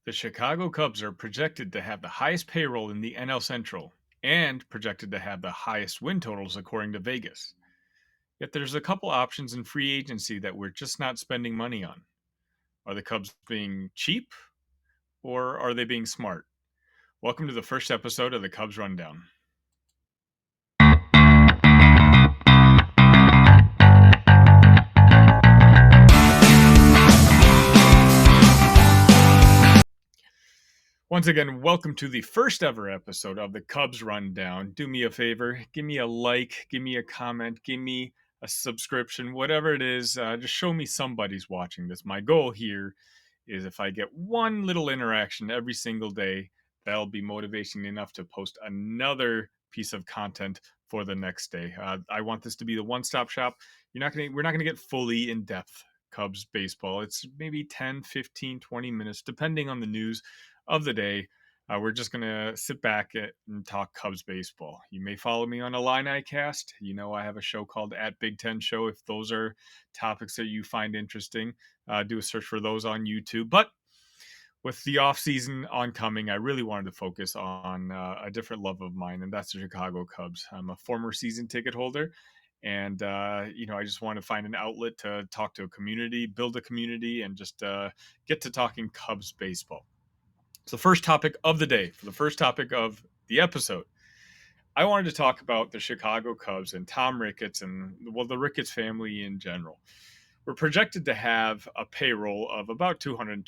The Chicago Cubs are projected to have the highest payroll in the NL Central and projected to have the highest win totals according to Vegas. Yet there's a couple options in free agency that we're just not spending money on. Are the Cubs being cheap or are they being smart? Welcome to the first episode of the Cubs Rundown. Once again, welcome to the first ever episode of the Cubs Rundown. Do me a favor, give me a like, give me a comment, give me a subscription, whatever it is. Just show me somebody's watching this. My goal here is if I get one little interaction every single day, that'll be motivation enough to post another piece of content for the next day. I want this to be the one-stop shop. We're not gonna get fully in depth Cubs baseball. It's maybe 10, 15, 20 minutes, depending on the news of the day. We're just going to sit back and talk Cubs baseball. You may follow me on Illini Cast. You know, I have a show called At Big Ten Show. If those are topics that you find interesting, do a search for those on YouTube. But with the off season oncoming, I really wanted to focus on a different love of mine, and that's the Chicago Cubs. I'm a former season ticket holder, and I just want to find an outlet to talk to a community, build a community, and just get to talking Cubs baseball. So, the first topic of the day, for the first topic of the episode, I wanted to talk about the Chicago Cubs and Tom Ricketts and, well, the Ricketts family in general. We're projected to have a payroll of about $220,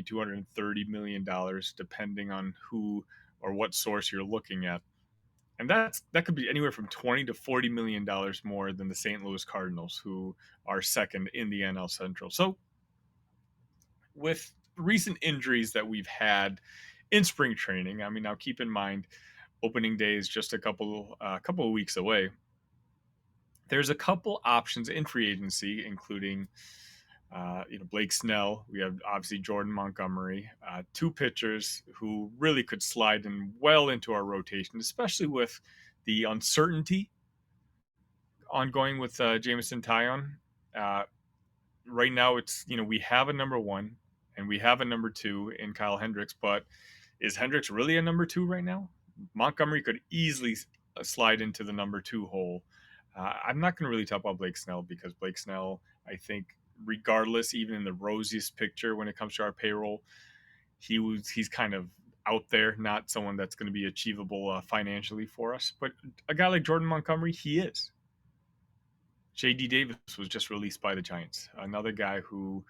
$230 million, depending on who or what source you're looking at. And that could be anywhere from $20 to $40 million more than the St. Louis Cardinals, who are second in the NL Central. So, with recent injuries that we've had in spring training, I mean, now keep in mind, opening day is just a couple of weeks away. There's a couple options in free agency, including Blake Snell. We have obviously Jordan Montgomery, two pitchers who really could slide in well into our rotation, especially with the uncertainty ongoing with Jameson Taillon. Uh, right now, it's we have a number one and we have a number two in Kyle Hendricks, but is Hendricks really a number two right now? Montgomery could easily slide into the number two hole. I'm not going to really talk about Blake Snell because Blake Snell, I think, regardless, even in the rosiest picture when it comes to our payroll, he's kind of out there, not someone that's going to be achievable financially for us. But a guy like Jordan Montgomery, he is. J.D. Davis was just released by the Giants, another guy who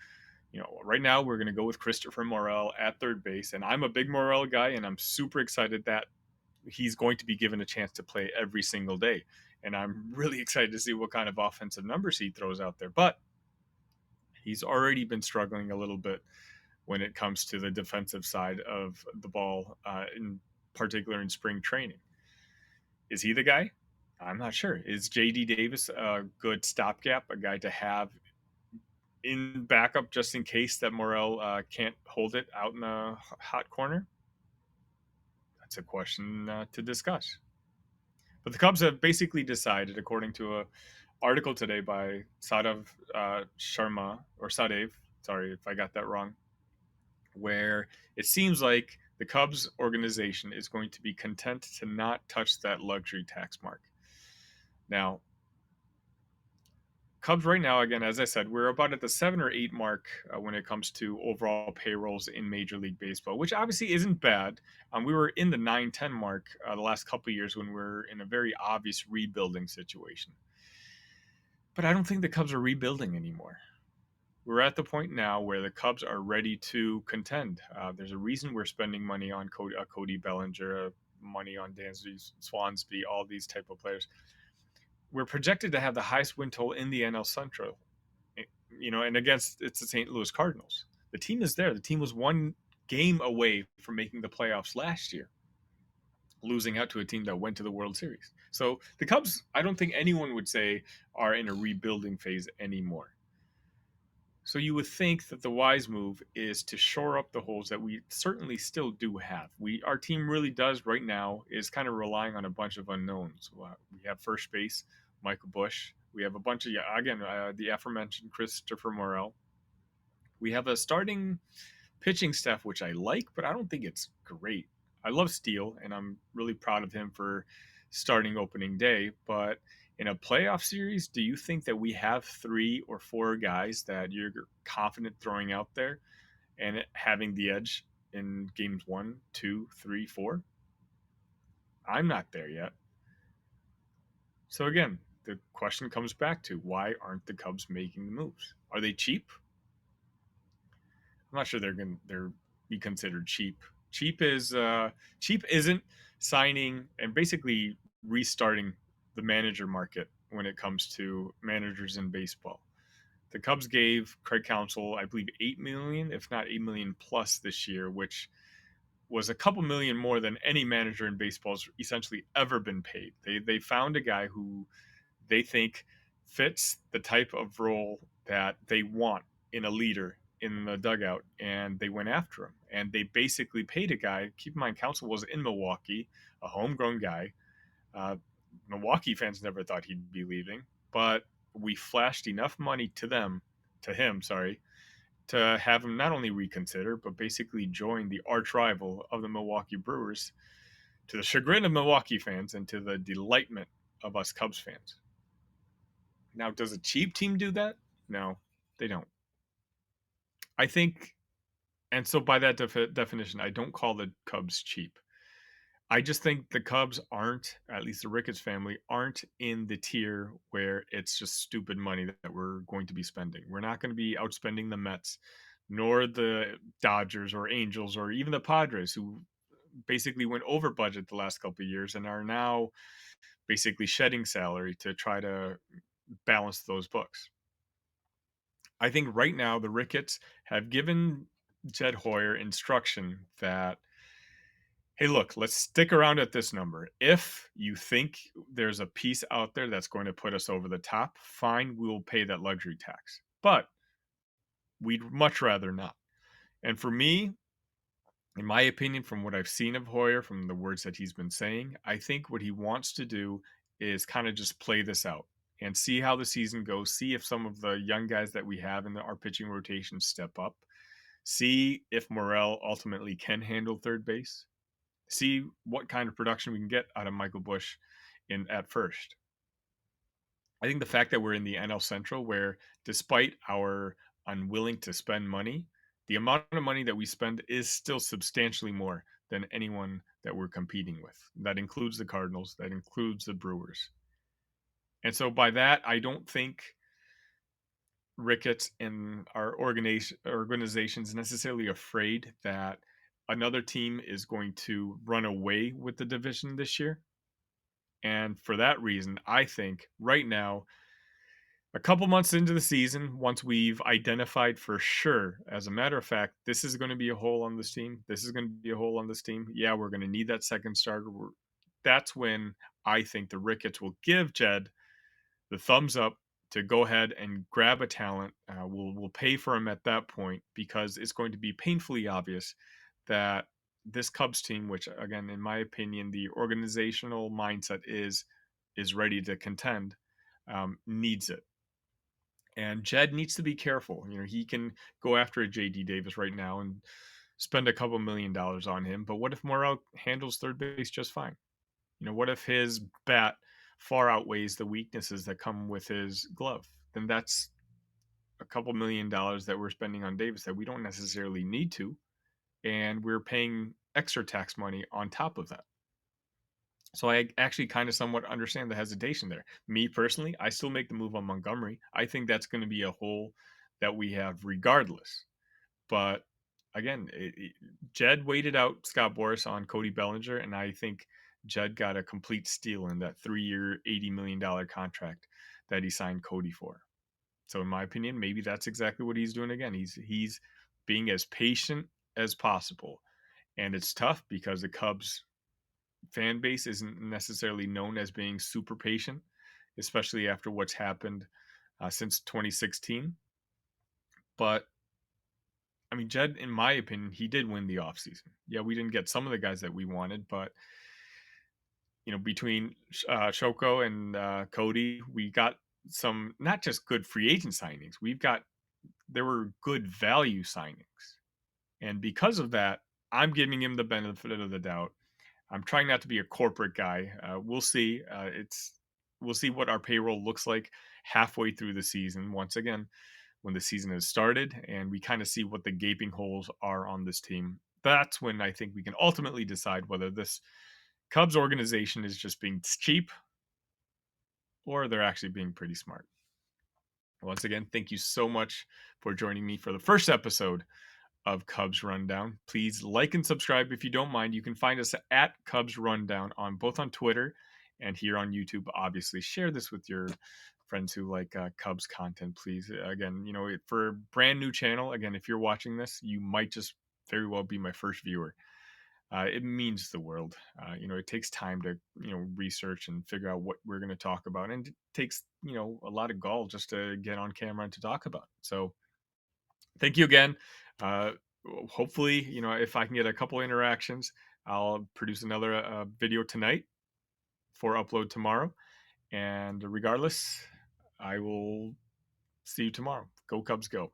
right now we're going to go with Christopher Morel at third base. And I'm a big Morel guy, and I'm super excited that he's going to be given a chance to play every single day. And I'm really excited to see what kind of offensive numbers he throws out there. But he's already been struggling a little bit when it comes to the defensive side of the ball, in particular in spring training. Is he the guy? I'm not sure. Is J.D. Davis a good stopgap, a guy to have in backup just in case that Morel can't hold it out in the hot corner? That's a question to discuss. But the Cubs have basically decided, according to a article today by Sadav Sharma or Sadev, sorry if I got that wrong, where it seems like the Cubs organization is going to be content to not touch that luxury tax mark. Now, Cubs right now, again, as I said, we're about at the 7 or 8 mark when it comes to overall payrolls in Major League Baseball, which obviously isn't bad. We were in the 9-10 mark the last couple of years when we are in a very obvious rebuilding situation. But I don't think the Cubs are rebuilding anymore. We're at the point now where the Cubs are ready to contend. There's a reason we're spending money on Cody Bellinger, money on Dansby Swansby, all these type of players. We're projected to have the highest win total in the NL Central, and against it's the St. Louis Cardinals. The team is there. The team was one game away from making the playoffs last year, losing out to a team that went to the World Series. So the Cubs, I don't think anyone would say, are in a rebuilding phase anymore. So you would think that the wise move is to shore up the holes that we certainly still do have. Our team really does right now is kind of relying on a bunch of unknowns. We have first base Michael Bush. We have a bunch of the aforementioned Christopher Morel. We have a starting pitching staff, which I like, but I don't think it's great. I love Steele, and I'm really proud of him for starting opening day. But in a playoff series, do you think that we have three or four guys that you're confident throwing out there and having the edge in games one, two, three, four? I'm not there yet. So again, the question comes back to why aren't the Cubs making the moves? Are they cheap? I'm not sure they're be considered cheap. Cheap is cheap isn't signing and basically restarting the manager market when it comes to managers in baseball. The Cubs gave Craig Counsell, I believe, 8 million, if not 8 million plus this year, which was a couple million more than any manager in baseball's essentially ever been paid. They found a guy who they think fits the type of role that they want in a leader in the dugout, and they went after him. And they basically paid a guy. Keep in mind, Counsell was in Milwaukee, a homegrown guy. Uh, Milwaukee fans never thought he'd be leaving, but we flashed enough money to him, sorry, to have him not only reconsider, but basically join the arch rival of the Milwaukee Brewers to the chagrin of Milwaukee fans and to the delightment of us Cubs fans. Now, does a cheap team do that? No, they don't. I think, and so by that definition, I don't call the Cubs cheap. I just think the Cubs aren't, at least the Ricketts family, aren't in the tier where it's just stupid money that we're going to be spending. We're not going to be outspending the Mets, nor the Dodgers or Angels or even the Padres, who basically went over budget the last couple of years and are now basically shedding salary to try to balance those books. I think right now the Ricketts have given Jed Hoyer instruction that, hey, look, let's stick around at this number. If you think there's a piece out there that's going to put us over the top, fine, we will pay that luxury tax. But we'd much rather not. And for me, in my opinion, from what I've seen of Hoyer, from the words that he's been saying, I think what he wants to do is kind of just play this out and see how the season goes, see if some of the young guys that we have in our pitching rotation step up, see if Morel ultimately can handle third base, see what kind of production we can get out of Michael Bush in at first. I think the fact that we're in the NL Central, where despite our unwilling to spend money, the amount of money that we spend is still substantially more than anyone that we're competing with. That includes the Cardinals, that includes the Brewers. And so by that, I don't think Ricketts and our organization's necessarily afraid that another team is going to run away with the division this year. And for that reason, I think right now, a couple months into the season, once we've identified for sure, as a matter of fact, this is going to be a hole on this team. This is going to be a hole on this team. Yeah, we're going to need that second starter. That's when I think the Ricketts will give Jed the thumbs up to go ahead and grab a talent. We'll pay for him at that point because it's going to be painfully obvious that this Cubs team, which again, in my opinion, the organizational mindset is ready to contend, needs it. And Jed needs to be careful. You know, he can go after a JD Davis right now and spend a couple $1 million on him. But what if Morel handles third base just fine? You know, what if his bat far outweighs the weaknesses that come with his glove? Then that's a couple $1 million that we're spending on Davis that we don't necessarily need to. And we're paying extra tax money on top of that. So I actually kind of somewhat understand the hesitation there. Me personally, I still make the move on Montgomery. I think that's going to be a hole that we have regardless. But again, Jed waited out Scott Boras on Cody Bellinger, and I think Jed got a complete steal in that 3-year, $80 million contract that he signed Cody for. So in my opinion, maybe that's exactly what he's doing again. He's being as patient as possible. And it's tough because the Cubs fan base isn't necessarily known as being super patient, especially after what's happened since 2016. But I mean, Jed, in my opinion, he did win the offseason. Yeah, we didn't get some of the guys that we wanted, but you know, between Shoko and Cody, we got some not just good free agent signings. There were good value signings. And because of that, I'm giving him the benefit of the doubt. I'm trying not to be a corporate guy. We'll see. We'll see what our payroll looks like halfway through the season. Once again, when the season has started, and we kind of see what the gaping holes are on this team. That's when I think we can ultimately decide whether this Cubs organization is just being cheap or they're actually being pretty smart. Once again, thank you so much for joining me for the first episode of Cubs Rundown. Please like and subscribe if you don't mind. You can find us at Cubs Rundown on both on Twitter and here on YouTube. Obviously, share this with your friends who like Cubs content. Please, again, for a brand new channel. Again, if you're watching this, you might just very well be my first viewer. It means the world. It takes time to research and figure out what we're going to talk about, and it takes a lot of gall just to get on camera and to talk about it. So thank you again. Uh, Hopefully, if I can get a couple interactions, I'll produce another video tonight for upload tomorrow. And regardless, I will see you tomorrow. Go Cubs, go.